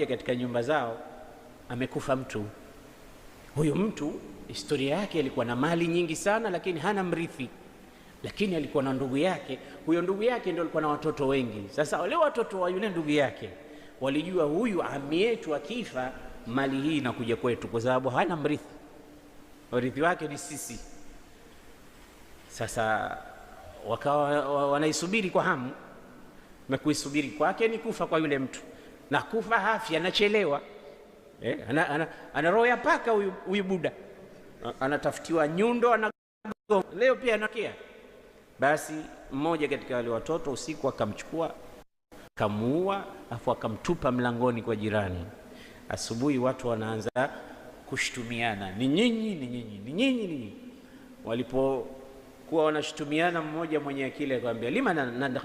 katika nyumba zao amekufa mtu. Huyo mtu historia yake alikuwa na mali nyingi sana, lakini hana mrithi, lakini alikuwa na ndugu yake. Huyo ndugu yake ndio alikuwa na watoto wengi. Sasa wale watoto wa yule ndugu yake walijua huyu ami yetu akifa, mali hii inakuja kwetu, kwa sababu hana mrithi, urithi wake ni sisi. Sasa wakawa wanaisubiri kwa hamu, na kuisubiri kwake ni kufa kwa yule mtu, na kufa hafi, anachelewa. Ana roho ya paka huyu buda, anatafutiwa nyundo, leo pia anakia. Basi mmoja katika wale watoto usiku akamchukua, akamuua, afu akamtupa mlangoni kwa jirani. Asubuhi watu wanaanza kushtumiana, ni nyinyi. Walipokuwa wanashtumiana, mmoja mwenye akili akamwambia, lima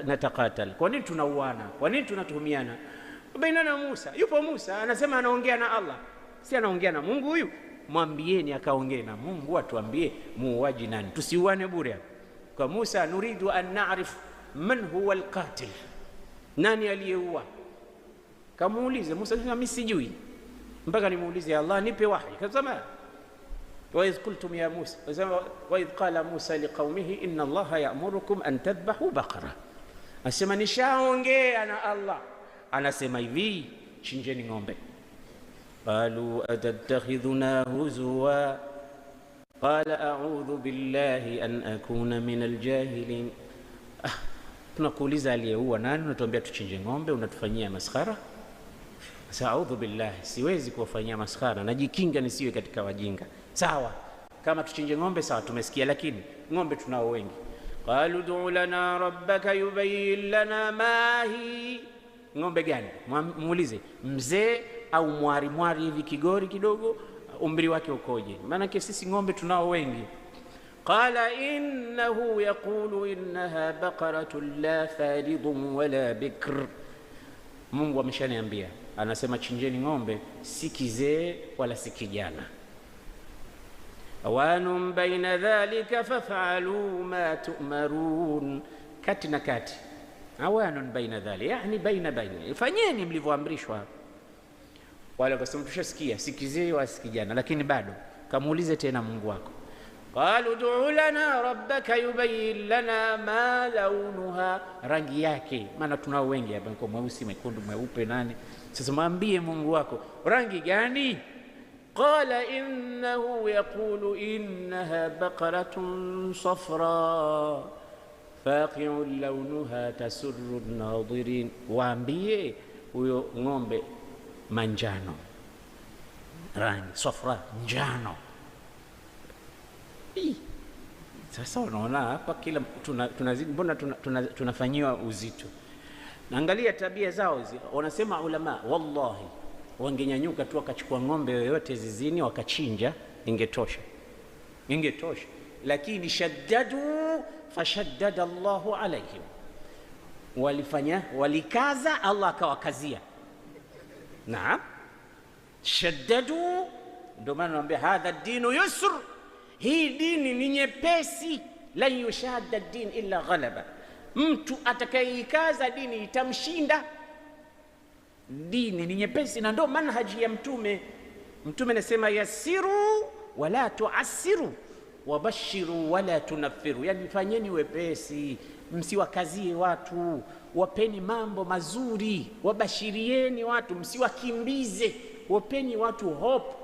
nataqatal, kwa nini tunauana, kwa nini tunatuhumiana? Bainana Musa, yupo Musa anasema anaongea na Allah, si anaongea na Mungu huyu? Mwambieni akaongee na Mungu, atuambie muuaji nani, tusiuane bure. Kwa Musa, nuridu an na'rif man huwa alqatil, nani aliyeua? Kamuulize Musa, mimi sijui mpaka nimuulize Allah, nipe wahi. Kasema wa idh qultum ya Musa, wa idh qala Musa liqaumihi inna Allaha ya'murukum an tadhbahu baqara. Asema nishaongea na Allah, anasema hivi, chinjeni ng'ombe. Qalu atattakhidhuna huzwa qala a'udhu billahi an akuna min aljahilin. Tunakuuliza aliyeua nani, unatuambia tuchinje ng'ombe, unatufanyia maskhara? Sasa a'udhu billahi, siwezi kuwafanyia maskhara, najikinga nisiwe katika wajinga. Sawa, kama tuchinje ng'ombe sawa, tumesikia, lakini ng'ombe tunao wengi. Qalu ud'u lana rabbaka yubayyin lana ma hi, ng'ombe gani? Muulize mzee au mwari hivi kigori kidogo, umri wake ukoje? Maana sisi ng'ombe tunao wengi. Qala innahu yaqulu innaha baqaratun la faridun wala bikr. Mungu ameshaniambia, anasema chinjeni ng'ombe, si kizee wala si kijana. Awanum baina dhalika faf'alu ma tu'marun, kati na kati. Awanun baina dhalika, yani baina, fanyeni mlivyoamrishwa. Wale wakasema tushasikia, si kizee wala si kijana, lakini bado kamuulize tena Mungu wako. Qalu ud'u lana rabbaka yubayyin lana ma launuha, rangi yake, maana tunao wengi hapa, kwa mweusi, mwekundu, mweupe, nani. Sasa mwambie Mungu wako rangi gani? Qala innahu yaqulu innaha baqaratun safra faqi'un launuha tasurru an-nadhirin. Waambie huyo ng'ombe manjano, rangi safra, njano. Sasa unaona hapa kila tunazidi, mbona tunafanyiwa uzito. Naangalia tabia zao hizi. Wanasema ulama, wallahi wangenyanyuka tu wakachukua ng'ombe yoyote zizini wakachinja, ingetosha, lakini shaddadu fashaddada Allahu alaihim, walikaza, Allah akawakazia. Naam, shaddadu. Ndio maana naambia hadha dinu yusr, hii dini ni nyepesi. La yushadda din illa ghalaba, mtu atakayeikaza dini itamshinda. Dini ni nyepesi, na ndio manhaji ya Mtume. Mtume anasema yasiru wala tuasiru wabashiru wala tunaffiru, yani fanyeni wepesi, msiwakazie watu, wapeni mambo mazuri, wabashirieni watu, msiwakimbize, wapeni watu hope,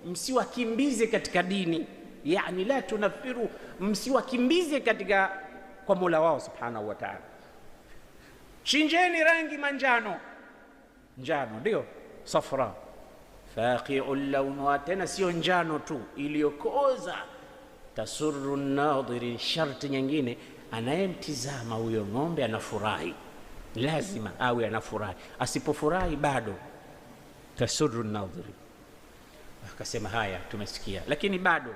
msiwakimbize katika dini. Yani la tunaffiru, msiwakimbize katika kwa Mola wao subhanahu wa ta'ala. Chinjeni rangi manjano, njano ndio safra, faqi'ul lawn, tena sio njano tu iliyokoza, tasurru an-nadhirin. Sharti nyingine, anayemtizama huyo ng'ombe anafurahi, lazima awe anafurahi, asipofurahi bado tasurru an-nadhirin. Akasema haya tumesikia, lakini bado.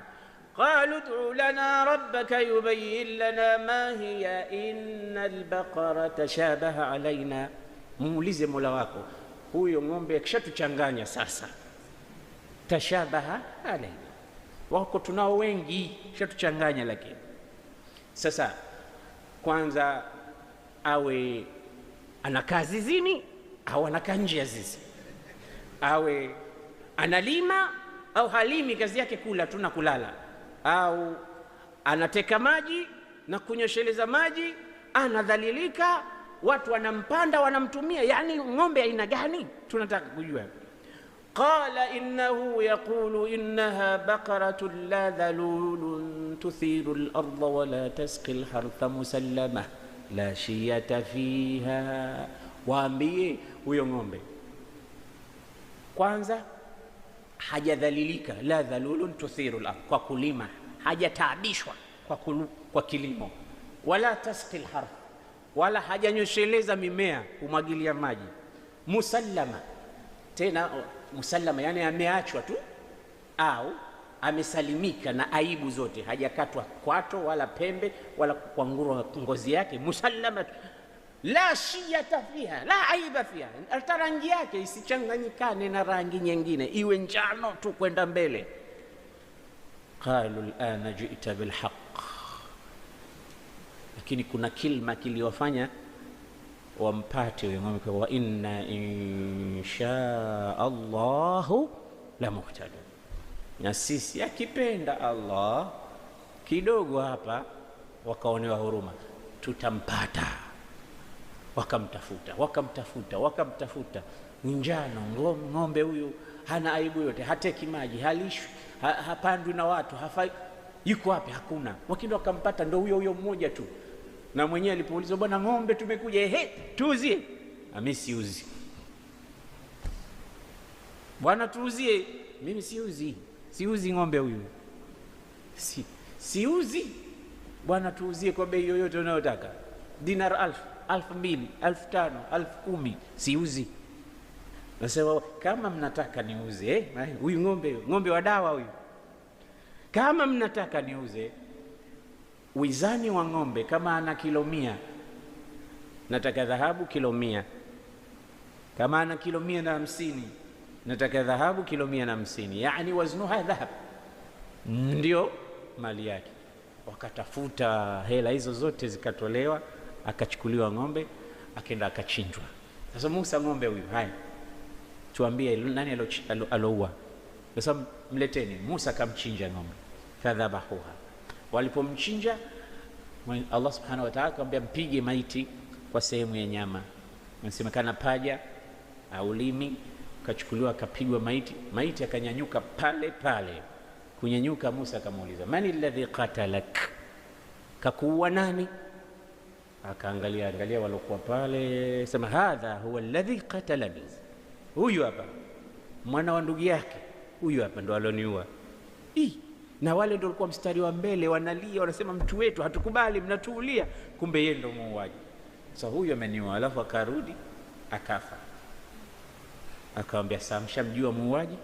Qalu ud'u lana rabbaka yubayyin lana ma hiya innal baqara tashabaha alaina. Muulize Mola wako, huyo ng'ombe akishatuchanganya sasa, tashabaha alaina, wako tunao wengi, shatuchanganya. Lakini sasa kwanza awe anakaa zizini au anakaa nje ya zizi. awe analima au halimi, kazi yake kula tu na kulala, au anateka maji na kunyosheleza maji, anadhalilika, watu wanampanda wanamtumia. Yani ng'ombe aina gani? Tunataka kujua. Qala innahu yaqulu innaha baqaratun la dhalulun tuthiru al-ardha wa la tasqi al-hartha musallama la shiyata fiha. Waambie huyo ng'ombe kwanza hajadhalilika, la dhalulun tuthiru al-ardh, kwa kulima, hajataabishwa kwa kilimo, wala tasqi al-harth, wala hajanyosheleza mimea kumwagilia maji, musallama. Tena musallama yani ameachwa tu au amesalimika na aibu zote, hajakatwa kwato wala pembe wala kukwangurwa ngozi yake. Musallama la shiyata fiha, la aiba fiha, hata rangi yake isichanganyikane na rangi nyingine, iwe njano tu kwenda mbele. Qalu alana ji'ta bilhaq, lakini kuna kilma kiliwafanya wampate huyo ng'ombe, wa inna insha Allahu la muhtadun, na sisi akipenda Allah kidogo hapa wakaonewa huruma tutampata. Wakamtafuta njano, ng'ombe huyu hana aibu yote, hateki maji, halishwi, hapandwi na watu, hafai, yuko wapi? Hakuna. Wakienda wakampata, ndo huyo mmoja tu. Na mwenyewe alipoulizwa, bwana ng'ombe tumekuja, tuuzie. Mimi siuzi. Bwana tuuzie. Mimi siuzi ng'ombe huyu, siuzi bwana, tuuzie kwa bei yoyote unayotaka, dinar 1000, 2000, 5000, 10,000, siuzi. Nasema kama mnataka niuze huyu ng'ombe wa dawa huyu, kama mnataka niuze, wizani wa ng'ombe kama ana kilo 100, nataka dhahabu kilo 100. Kama ana kilo 150, nataka dhahabu kilo 150, yani waznuha dhahab, ndio mali yake. Wakatafuta hela hizo zote zikatolewa, akachukuliwa ng'ombe, akaenda akachinjwa. Sasa Musa, ng'ombe huyu, haya tuambie nani aloua? Sasa mleteni. Musa akamchinja ng'ombe, fadhabahuha. Walipomchinja, Allah subhanahu wa ta'ala akamwambia mpige maiti kwa sehemu ya nyama, inasemekana paja au limi. Kachukuliwa akapigwa maiti akanyanyuka pale pale. Kunyanyuka, Musa akamuuliza, mani alladhi qatalak, kakuua nani? Akaangalia walokuwa pale, sema hadha huwa alladhi qatalani, huyu hapa mwana wa ndugu yake, huyu hapa ndo aloniua. Na wale ndo walikuwa mstari wa mbele, wanalia, wanasema mtu wetu hatukubali, mnatuulia. Kumbe yeye ndo muuaji. Sasa huyu ameniua. Alafu akarudi akafa. Akamwambia, sasa mshamjua muuaji?